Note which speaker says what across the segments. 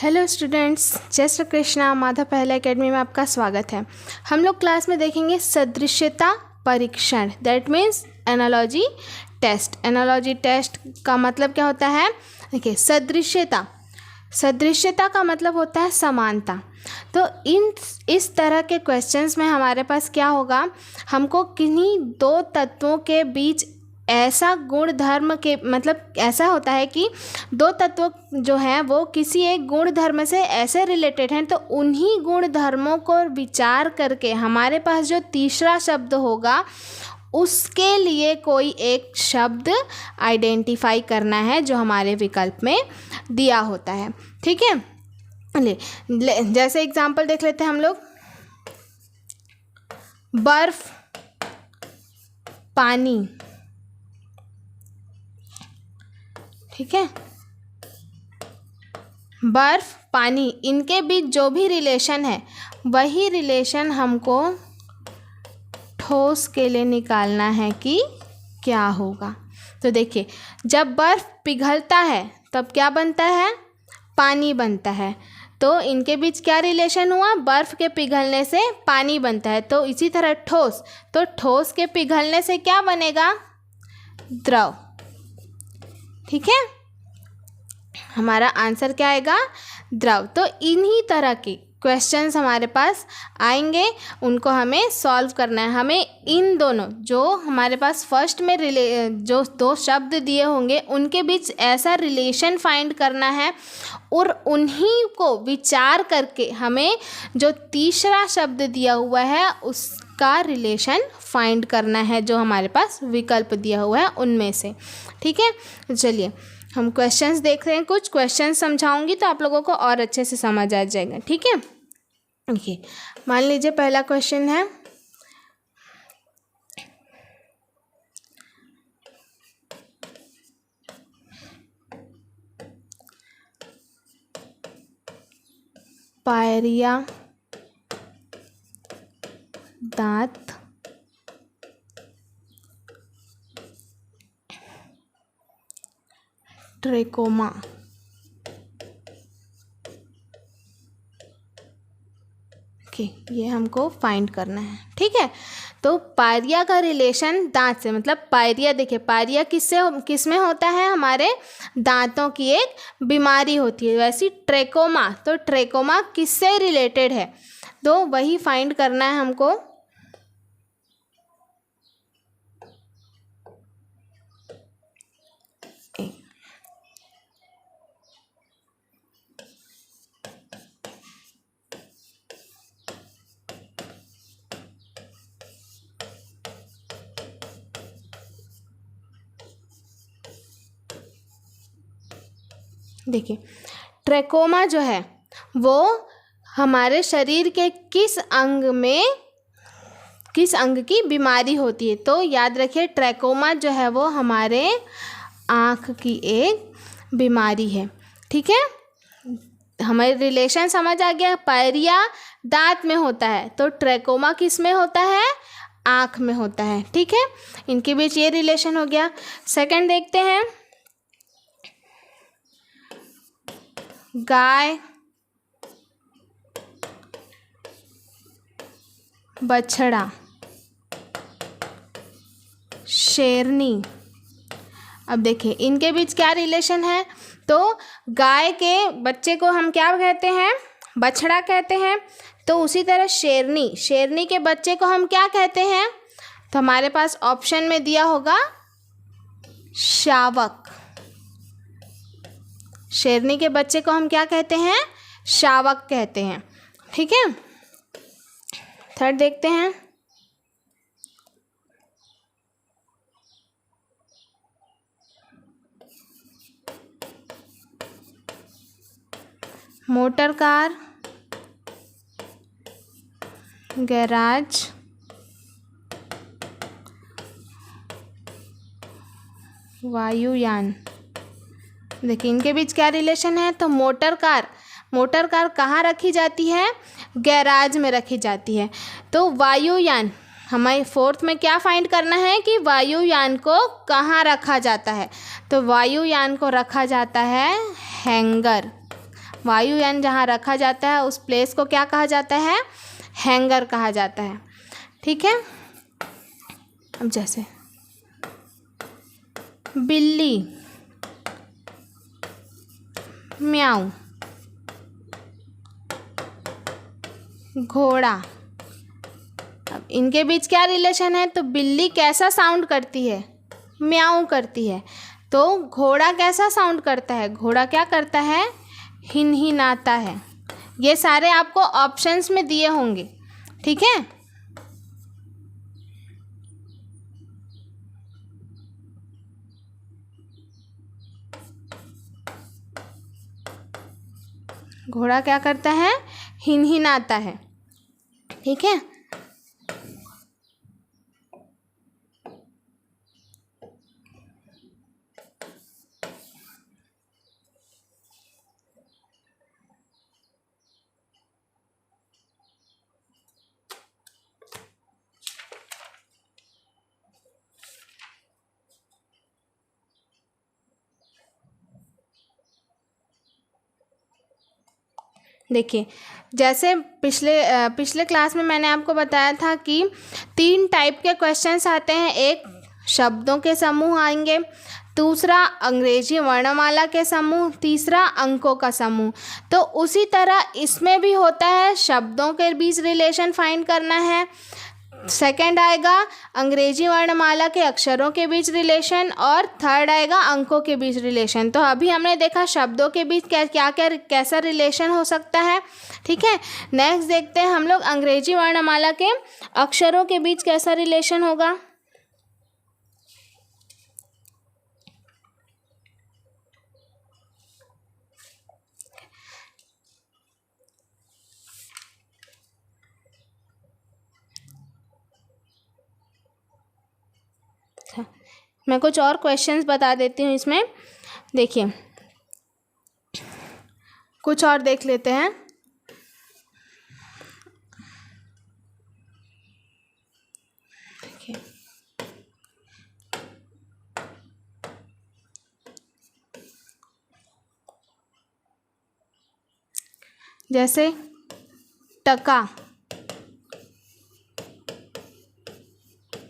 Speaker 1: Hello students, जय श्री कृष्णा। माधव पहला academy में आपका स्वागत है। हम लोग क्लास में देखेंगे सदृश्यता परीक्षण, that means analogy test. Analogy test का मतलब क्या होता है? देखिए, सदृश्यता का मतलब होता है समानता। तो इस तरह के क्वेश्चंस में हमारे पास क्या होगा, हमको किन्हीं दो तत्वों के बीच ऐसा गुण धर्म के मतलब ऐसा होता है कि दो तत्व जो हैं वो किसी एक गुण धर्म से ऐसे रिलेटेड हैं, तो उन्हीं गुण धर्मों को विचार करके हमारे पास जो तीसरा शब्द होगा उसके लिए कोई एक शब्द आइडेंटिफाई करना है जो हमारे विकल्प में दिया होता है। ठीक है, जैसे एग्जांपल देख लेते हैं हम लोग। बर्फ, पानी। ठीक है, बर्फ पानी, इनके बीच जो भी रिलेशन है वही रिलेशन हमको ठोस के लिए निकालना है कि क्या होगा। तो देखिए, जब बर्फ पिघलता है तब क्या बनता है? पानी बनता है। तो इनके बीच क्या रिलेशन हुआ? बर्फ के पिघलने से पानी बनता है। तो इसी तरह ठोस, तो ठोस के पिघलने से क्या बनेगा? द्रव। ठीक है, हमारा आंसर क्या आएगा? द्रव। तो इन्हीं तरह के क्वेश्चंस हमारे पास आएंगे, उनको हमें सॉल्व करना है। हमें इन दोनों जो हमारे पास फर्स्ट में जो दो शब्द दिए होंगे उनके बीच ऐसा रिलेशन फाइंड करना है और उन्हीं को विचार करके हमें जो तीसरा शब्द दिया हुआ है उसका रिलेशन फाइंड करना है जो हमारे पास विकल्प दिया हुआ है उनमें से। ठीक है, चलिए हम क्वेश्चंस देख रहे हैं। कुछ क्वेश्चंस समझाऊंगी तो आप लोगों को और अच्छे से समझ आ जाएगा। ठीक है, देखिए, मान लीजिए पहला क्वेश्चन है, पायरिया दांत ट्रेकोमा। ओके, ये हमको फाइंड करना है। ठीक है, तो पायरिया का रिलेशन दांत से, मतलब पायरिया, देखिए पायरिया किस में होता है? हमारे दांतों की एक बीमारी होती है। वैसी ट्रेकोमा, तो ट्रेकोमा किससे रिलेटेड है? तो वही फाइंड करना है हमको। देखिए, ट्रेकोमा जो है वो हमारे शरीर के किस अंग की बीमारी होती है? तो याद रखिए, ट्रेकोमा जो है वो हमारे आँख की एक बीमारी है। ठीक है, हमारे रिलेशन समझ आ गया। पायरिया दांत में होता है तो ट्रेकोमा किस में होता है? आँख में होता है। ठीक है, इनके बीच ये रिलेशन हो गया। सेकंड देखते हैं, गाय, बछड़ा, शेरनी। अब देखिए, इनके बीच क्या रिलेशन है? तो गाय के बच्चे को हम क्या कहते हैं? बछड़ा कहते हैं। तो उसी तरह शेरनी के बच्चे को हम क्या कहते हैं? तो हमारे पास ऑप्शन में दिया होगा शावक। शेरनी के बच्चे को हम क्या कहते हैं? शावक कहते हैं। ठीक है, थर्ड देखते हैं, मोटर कार, गैराज, वायुयान। देखिए, इनके बीच क्या रिलेशन है? तो मोटर कार कहाँ रखी जाती है? गैराज में रखी जाती है। तो वायुयान, हमें फोर्थ में क्या फाइंड करना है कि वायुयान को कहाँ रखा जाता है? तो वायुयान को रखा जाता है हैंगर, वायुयान जहाँ रखा जाता है उस प्लेस को क्या कहा जाता है? हैंगर कहा जाता है। ठीक है। अब जैसे बिल्ली, म्याऊ, घोड़ा, अब इनके बीच क्या रिलेशन है? तो बिल्ली कैसा साउंड करती है? म्याऊ करती है। तो घोड़ा कैसा साउंड करता है? घोड़ा क्या करता है? हिनहिनाता है। ये सारे आपको ऑप्शंस में दिए होंगे। ठीक है। घोड़ा क्या करता है? हिनहिनाता है। ठीक है। देखिए, जैसे पिछले क्लास में मैंने आपको बताया था कि 3 टाइप के क्वेश्चंस आते हैं। एक शब्दों के समूह आएंगे, दूसरा अंग्रेजी वर्णमाला के समूह, तीसरा अंकों का समूह। तो उसी तरह इसमें भी होता है, शब्दों के बीच रिलेशन फाइंड करना है। सेकंड आएगा अंग्रेजी वर्णमाला के अक्षरों के बीच रिलेशन, और थर्ड आएगा अंकों के बीच रिलेशन। तो अभी हमने देखा शब्दों के बीच कैसा रिलेशन हो सकता है। ठीक है। नेक्स्ट देखते हैं हम लोग अंग्रेजी वर्णमाला के अक्षरों के बीच कैसा रिलेशन होगा। मैं कुछ और क्वेश्चंस बता देती हूँ इसमें। देखिए, कुछ और देख लेते हैं। देखिए, जैसे टका,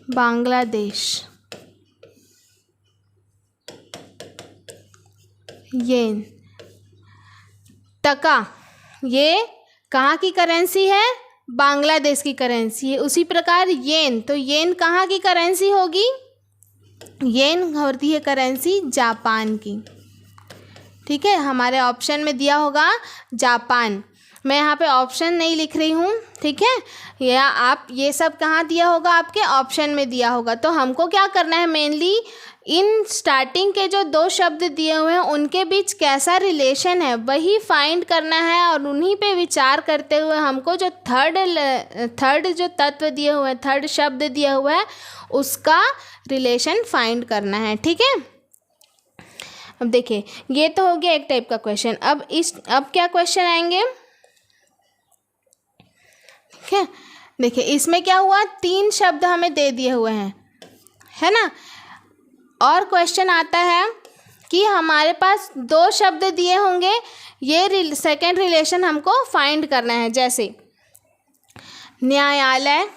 Speaker 1: बांग्लादेश, येन। टका ये कहाँ की करेंसी है? बांग्लादेश की करेंसी है। उसी प्रकार येन, तो येन कहाँ की करेंसी होगी? येन होती है करेंसी जापान की। ठीक है। हमारे ऑप्शन में दिया होगा जापान। मैं यहाँ पे ऑप्शन नहीं लिख रही हूँ। ठीक है। या आप ये सब कहाँ दिया होगा? आपके ऑप्शन में दिया होगा। तो हमको क्या करना है? मेनली इन स्टार्टिंग के जो 2 शब्द दिए हुए हैं उनके बीच कैसा रिलेशन है वही फाइंड करना है, और उन्हीं पे विचार करते हुए हमको जो थर्ड जो तत्व दिए हुए हैं, थर्ड शब्द दिया हुआ है, उसका रिलेशन फाइंड करना है। ठीक है। अब देखिए, ये तो हो गया एक टाइप का क्वेश्चन। अब क्या क्वेश्चन आएंगे? ठीक है। देखिए, इसमें क्या हुआ? 3 शब्द हमें दे दिए हुए हैं, है ना। और क्वेश्चन आता है कि हमारे पास 2 शब्द दिए होंगे, ये सेकेंड रिलेशन हमको फाइंड करना है। जैसे न्यायालय,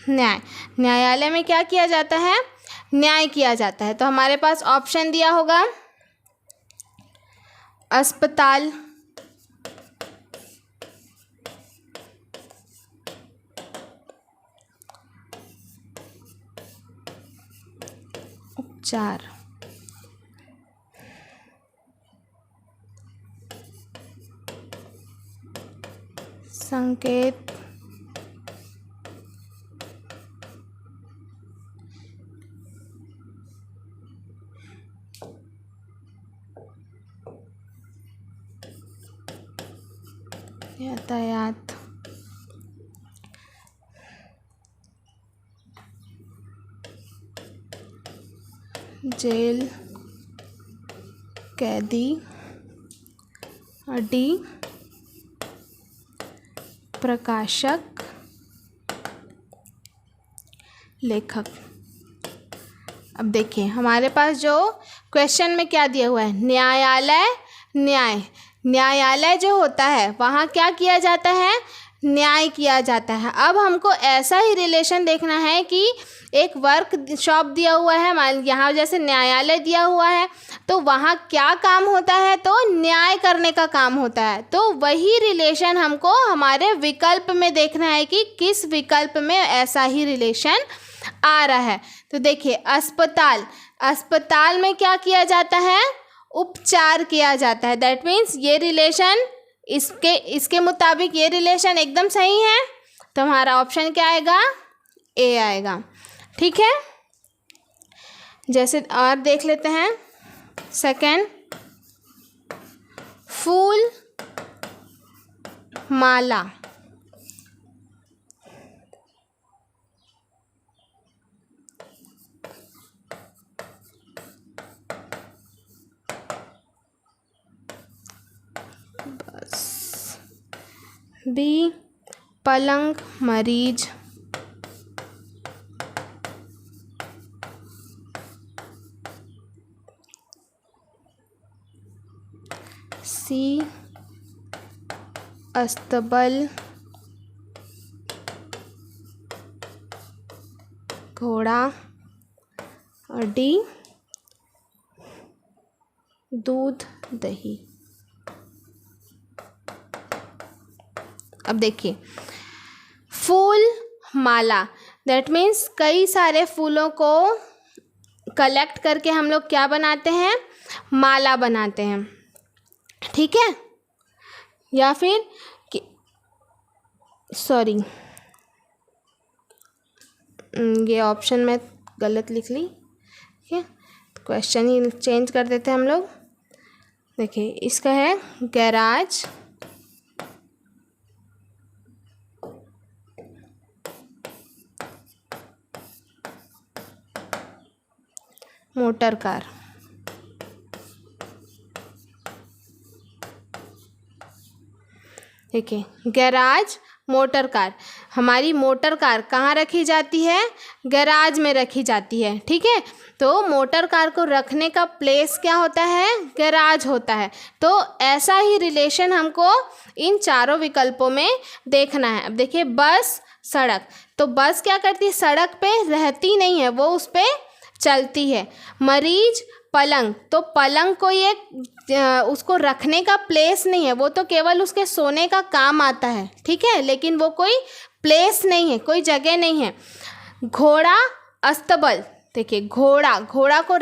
Speaker 1: न्याय। न्यायालय में क्या किया जाता है? न्याय किया जाता है। तो हमारे पास ऑप्शन दिया होगा अस्पताल, उपचार, संकेत, यातायात, जेल, कैदी, और डी प्रकाशक लेखक। अब देखिए हमारे पास जो क्वेश्चन में क्या दिया हुआ है, न्यायालय, न्यायालय जो होता है वहाँ क्या किया जाता है, न्याय किया जाता है। अब हमको ऐसा ही रिलेशन देखना है कि एक वर्कशॉप दिया हुआ है, मान यहाँ जैसे न्यायालय दिया हुआ है तो वहाँ क्या काम होता है, तो न्याय करने का काम होता है। तो वही रिलेशन हमको हमारे विकल्प में देखना है कि किस विकल्प में ऐसा ही रिलेशन आ रहा है। तो देखिए अस्पताल, अस्पताल में क्या किया जाता है, उपचार किया जाता है। दैट मीन्स ये रिलेशन इसके मुताबिक ये रिलेशन एकदम सही है। तो हमारा ऑप्शन क्या आएगा, ए आएगा। ठीक है, जैसे और देख लेते हैं सेकंड, फूल माला। बी पलंग मरीज। सी अस्तबल घोड़ा। और डी दूध दही। अब देखिए फूल माला, दैट मीन्स कई सारे फूलों को कलेक्ट करके हम लोग क्या बनाते हैं, माला बनाते हैं। ठीक है, या फिर सॉरी ये ऑप्शन में गलत लिख ली। ठीक है, क्वेश्चन ही चेंज कर देते हैं हम लोग। देखिए इसका है गैराज, मोटर कार। देखिए गैराज मोटर कार, हमारी मोटर कार कहाँ रखी जाती है, गैराज में रखी जाती है। ठीक है, तो मोटर कार को रखने का प्लेस क्या होता है, गैराज होता है। तो ऐसा ही रिलेशन हमको इन चारों विकल्पों में देखना है। अब देखिए बस सड़क, तो बस क्या करती है, सड़क पे रहती नहीं है, वो उस पर चलती है। मरीज पलंग, तो पलंग कोई एक उसको रखने का प्लेस नहीं है, वो तो केवल उसके सोने का काम आता है। ठीक है, लेकिन वो कोई प्लेस नहीं है, कोई जगह नहीं है। घोड़ा अस्तबल, देखिए घोड़ा, घोड़ा को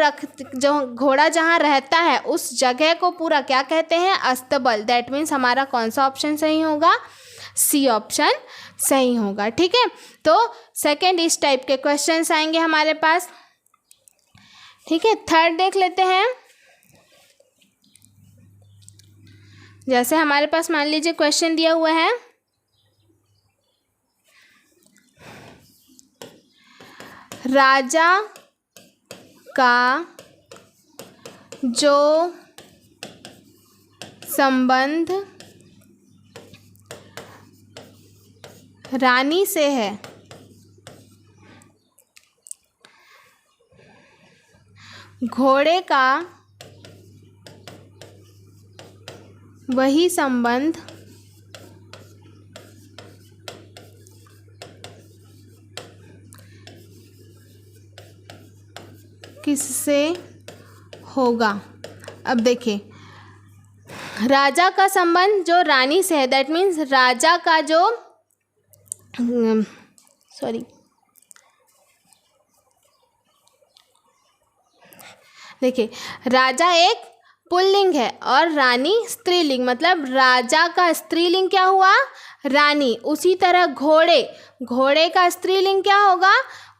Speaker 1: जो घोड़ा जहाँ रहता है उस जगह को पूरा क्या कहते हैं, अस्तबल। दैट मीन्स हमारा कौन सा ऑप्शन सही होगा, सी ऑप्शन सही होगा। ठीक है, तो सेकंड इस टाइप के क्वेश्चंस आएंगे हमारे पास। ठीक है, थर्ड देख लेते हैं। जैसे हमारे पास मान लीजिए क्वेश्चन दिया हुआ है, राजा का जो संबंध रानी से है, घोड़े का वही संबंध किससे होगा। अब देखिए राजा का संबंध जो रानी से है, दैट मीन्स राजा का जो देखिए राजा एक पुल्लिंग है और रानी स्त्रीलिंग, मतलब राजा का स्त्रीलिंग क्या हुआ, रानी। उसी तरह घोड़े, घोड़े का स्त्रीलिंग क्या होगा,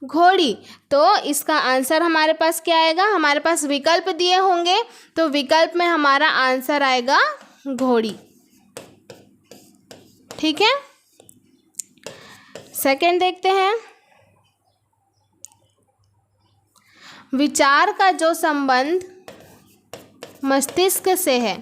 Speaker 1: घोड़ी। तो इसका आंसर हमारे पास क्या आएगा, हमारे पास विकल्प दिए होंगे, तो विकल्प में हमारा आंसर आएगा घोड़ी। ठीक है, सेकंड देखते हैं, विचार का जो संबंध मस्तिष्क से है,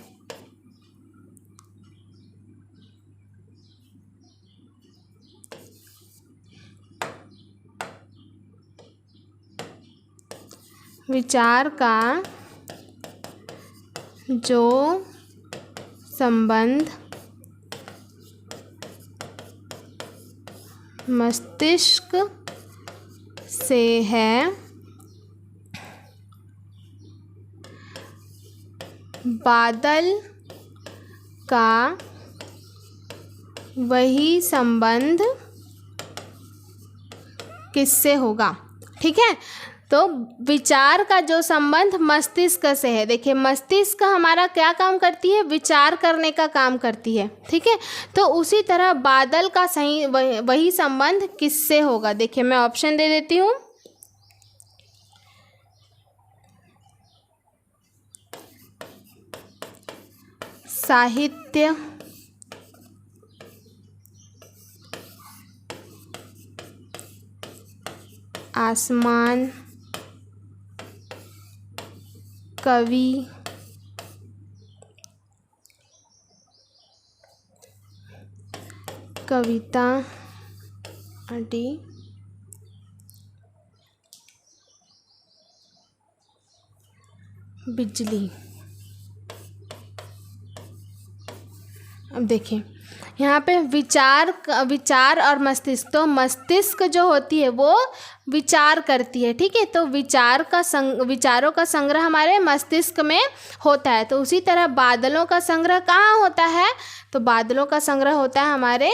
Speaker 1: विचार का जो संबंध मस्तिष्क से है बादल का वही संबंध किससे होगा। ठीक है, तो विचार का जो संबंध मस्तिष्क से है, देखिए मस्तिष्क हमारा क्या काम करती है, विचार करने का काम करती है। ठीक है, तो उसी तरह बादल का सही वही संबंध किससे होगा। देखिए मैं ऑप्शन दे देती हूँ। साहित्य, आसमान, कवि, कविता आदि, बिजली। अब देखिए यहाँ पे विचार और मस्तिष्क, तो मस्तिष्क जो होती है वो विचार करती है। ठीक है, तो विचारों का संग्रह हमारे मस्तिष्क में होता है। तो उसी तरह बादलों का संग्रह कहाँ होता है, तो बादलों का संग्रह होता है हमारे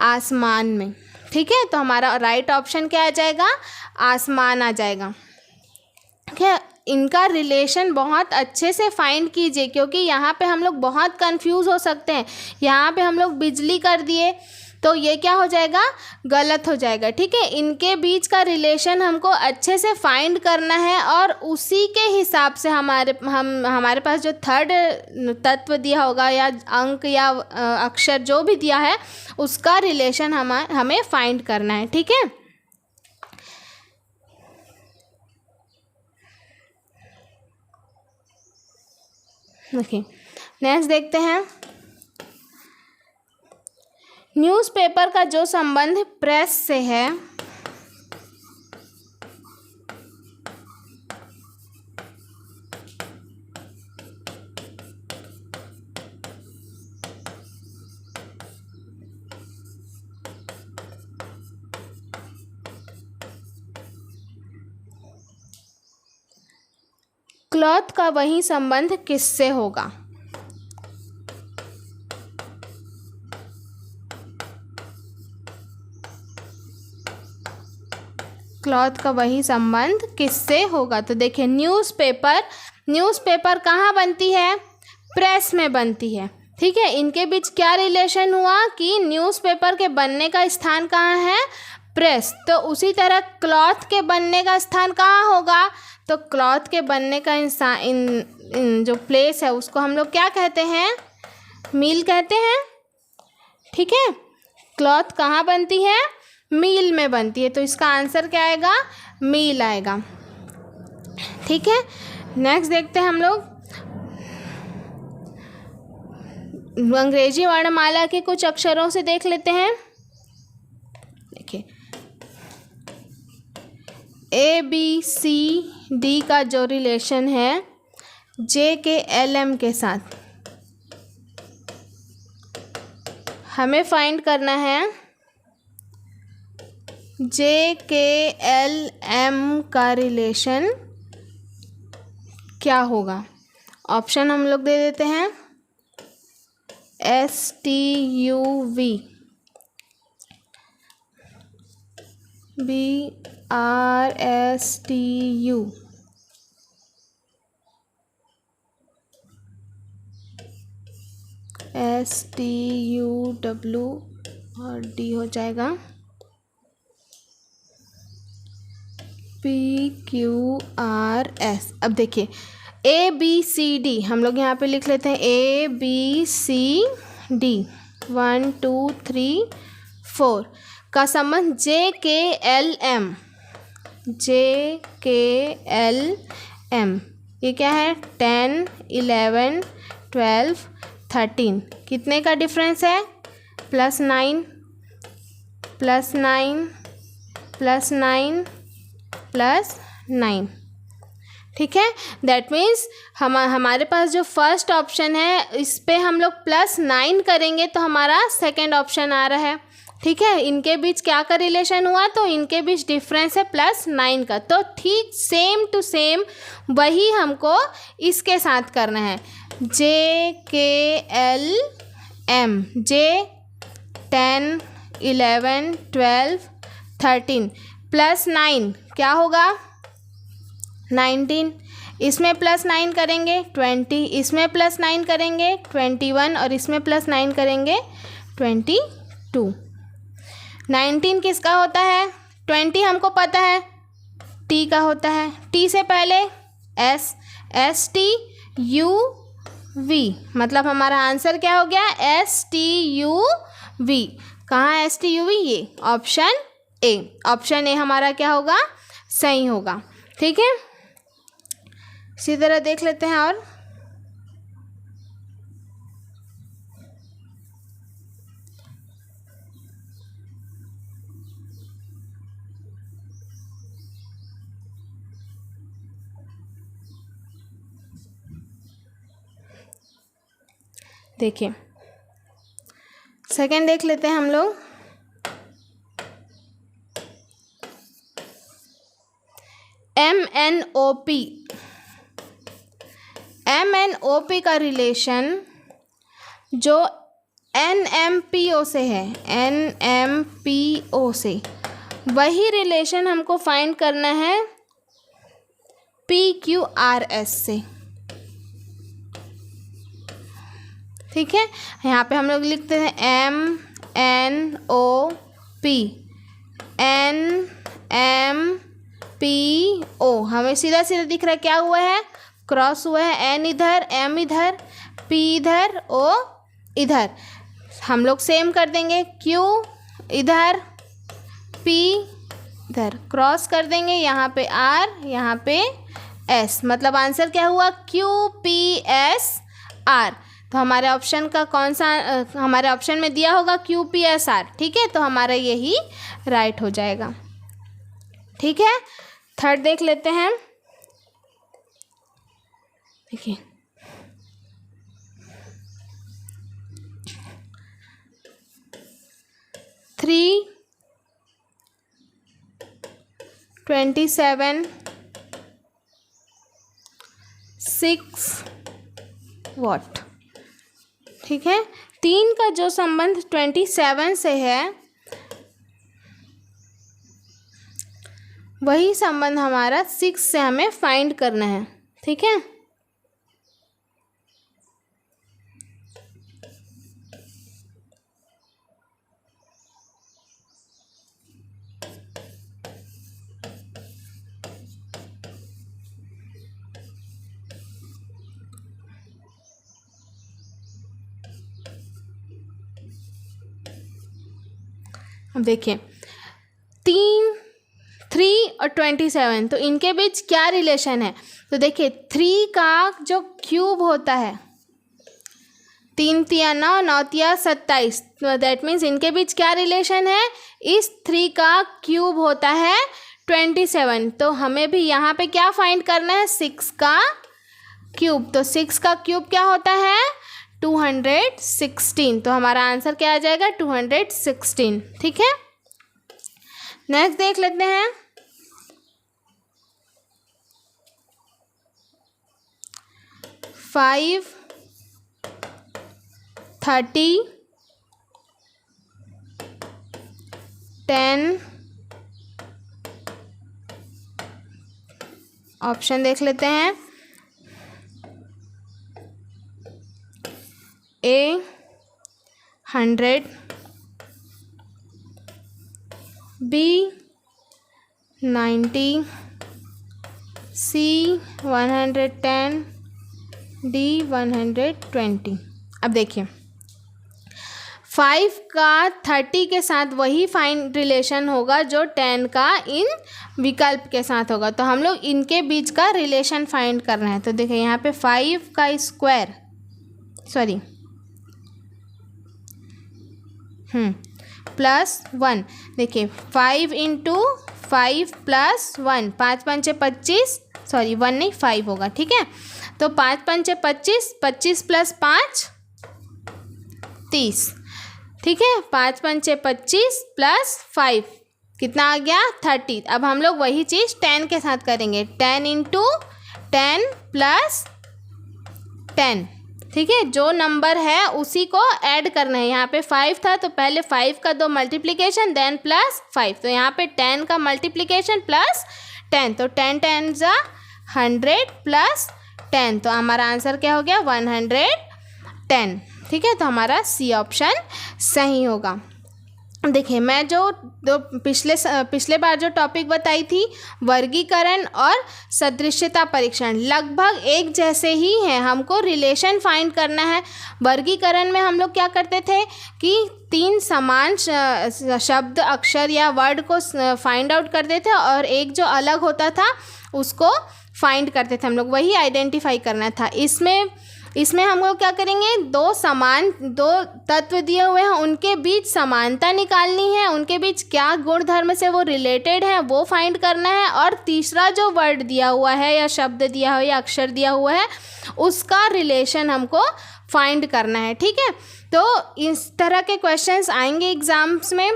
Speaker 1: आसमान में। ठीक है, तो हमारा राइट ऑप्शन क्या आ जाएगा, आसमान आ जाएगा। ठीक है, इनका रिलेशन बहुत अच्छे से फाइंड कीजिए, क्योंकि यहाँ पे हम लोग बहुत कंफ्यूज हो सकते हैं। यहाँ पे हम लोग बिजली कर दिए तो ये क्या हो जाएगा, गलत हो जाएगा। ठीक है, इनके बीच का रिलेशन हमको अच्छे से फाइंड करना है और उसी के हिसाब से हमारे पास जो थर्ड तत्व दिया होगा या अंक या अक्षर जो भी दिया है उसका रिलेशन हमें फाइंड करना है। ठीक है, ओके नेक्स्ट देखते हैं। न्यूज़पेपर का जो संबंध प्रेस से है, क्लॉथ का वही संबंध किससे होगा। क्लॉथ का वही संबंध किससे होगा, तो देखिए न्यूज़पेपर कहाँ बनती है, प्रेस में बनती है। ठीक है, इनके बीच क्या रिलेशन हुआ कि न्यूज़पेपर के बनने का स्थान कहाँ है, प्रेस। तो उसी तरह क्लॉथ के बनने का स्थान कहाँ होगा, तो क्लॉथ के बनने का इन जो प्लेस है उसको हम लोग क्या कहते हैं, मिल कहते हैं। ठीक है, क्लॉथ कहाँ बनती है, मील में बनती है, तो इसका आंसर क्या आएगा, मील आएगा। ठीक है, नेक्स्ट देखते हैं हम लोग अंग्रेजी वर्णमाला के कुछ अक्षरों से देख लेते हैं। देखिए ABCD का जो रिलेशन है JKLM के साथ, हमें फाइंड करना है JKLM का रिलेशन क्या होगा। ऑप्शन हम लोग दे देते हैं STUV, BRSTU, STUW और D हो जाएगा PQRS। अब देखिए ABCD हम लोग यहाँ पे लिख लेते हैं ABCD 1 2 3 4 का संबंध JKLM, ये क्या है 10 11 12 13, कितने का डिफरेंस है, +9 +9 +9 +9। ठीक है, दैट मीन्स हमारे पास जो फर्स्ट ऑप्शन है इस पे हम लोग +9 करेंगे तो हमारा सेकंड ऑप्शन आ रहा है। ठीक है, इनके बीच क्या का रिलेशन हुआ, तो इनके बीच डिफरेंस है +9 का। तो ठीक सेम टू सेम वही हमको इसके साथ करना है। JKLM, J 10 11 12 13 +9 क्या होगा 19, इसमें +9 करेंगे 20, इसमें +9 करेंगे 21 और इसमें +9 करेंगे 22। 19 किसका होता है, 20 हमको पता है T का होता है, T से पहले STUV, मतलब हमारा आंसर क्या हो गया STUV। कहाँ है STUV, ये ऑप्शन ए हमारा क्या होगा, सही होगा। ठीक है, इसी तरह देख लेते हैं और देखिए सेकंड देख लेते हैं हम लोग। MNOP का रिलेशन जो NMPO से है, NMPO से वही रिलेशन हमको फाइंड करना है PQRS से। ठीक है, यहाँ पे हम लोग लिखते हैं MNOP NMPO, हमें सीधा सीधा दिख रहा है, क्या हुआ है, क्रॉस हुआ है, N इधर M इधर P इधर O इधर। हम लोग सेम कर देंगे, Q इधर P इधर, क्रॉस कर देंगे, यहाँ पे R यहाँ पे S, मतलब आंसर क्या हुआ QPSR। तो हमारे ऑप्शन का कौन सा, हमारे ऑप्शन में दिया होगा QPSR। ठीक है, तो हमारा यही राइट हो जाएगा। ठीक है, थर्ड देख लेते हैं। देखिए 3 27 6 वॉट। ठीक है, 3 का जो संबंध 27 से है वही संबंध हमारा 6 से हमें फाइंड करना है। ठीक है, अब देखिए 3 और 27, तो इनके बीच क्या रिलेशन है, तो देखिए 3 का जो क्यूब होता है, 3 तिया 9, 9 तिया 27, तो दैट मीन्स इनके बीच क्या रिलेशन है, इस 3 का क्यूब होता है 27। तो हमें भी यहाँ पे क्या फाइंड करना है, 6 का क्यूब। तो 6 का क्यूब क्या होता है 216, तो हमारा आंसर क्या आ जाएगा 216। ठीक है, नेक्स्ट देख लेते हैं। 5 30 10, ऑप्शन देख लेते हैं। A 100, B 90, C 110, D 120। अब देखिए 5 का 30 के साथ वही फाइन रिलेशन होगा जो 10 का इन विकल्प के साथ होगा। तो हम लोग इनके बीच का रिलेशन फाइंड करना है। तो देखिए यहाँ पे 5 का स्क्वायर +1, देखिए 5 × 5 प्लस 1, 5 पंचे 25, सॉरी 1 नहीं 5 होगा, ठीक है। तो 5 पंचे 25, 25 प्लस 5 30, ठीक है। 5 पंचे 25 प्लस 5 कितना आ गया 30। अब हम लोग वही चीज़ 10 के साथ करेंगे, 10 इंटू 10 प्लस 10, ठीक है। जो नंबर है उसी को ऐड करना है। यहाँ पे 5 था तो पहले 5 का 2 मल्टीप्लिकेशन देन प्लस 5, तो यहाँ पे 10 का मल्टीप्लिकेशन प्लस 10, तो 10 10 जा 100 प्लस 10, तो हमारा आंसर क्या हो गया 110, ठीक है। तो हमारा सी ऑप्शन सही होगा। देखिए मैं जो पिछले बार जो टॉपिक बताई थी वर्गीकरण और सदृश्यता परीक्षण, लगभग एक जैसे ही हैं। हमको रिलेशन फाइंड करना है। वर्गीकरण में हम लोग क्या करते थे कि 3 समान शब्द, अक्षर या वर्ड को फाइंड आउट करते थे और एक जो अलग होता था उसको फाइंड करते थे हम लोग, वही आइडेंटिफाई करना था। इसमें हम लोग क्या करेंगे, 2 तत्व दिए हुए हैं, उनके बीच समानता निकालनी है, उनके बीच क्या गुणधर्म से वो रिलेटेड है वो फाइंड करना है, और तीसरा जो वर्ड दिया हुआ है या शब्द दिया हुआ है या अक्षर दिया हुआ है उसका रिलेशन हमको फाइंड करना है, ठीक है। तो इस तरह के क्वेश्चंस आएंगे एग्ज़ाम्स में।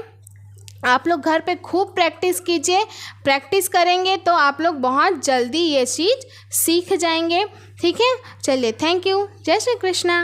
Speaker 1: आप लोग घर पे खूब प्रैक्टिस कीजिए। प्रैक्टिस करेंगे तो आप लोग बहुत जल्दी ये चीज़ सीख जाएंगे, ठीक है। चलिए, थैंक यू। जय श्री कृष्णा।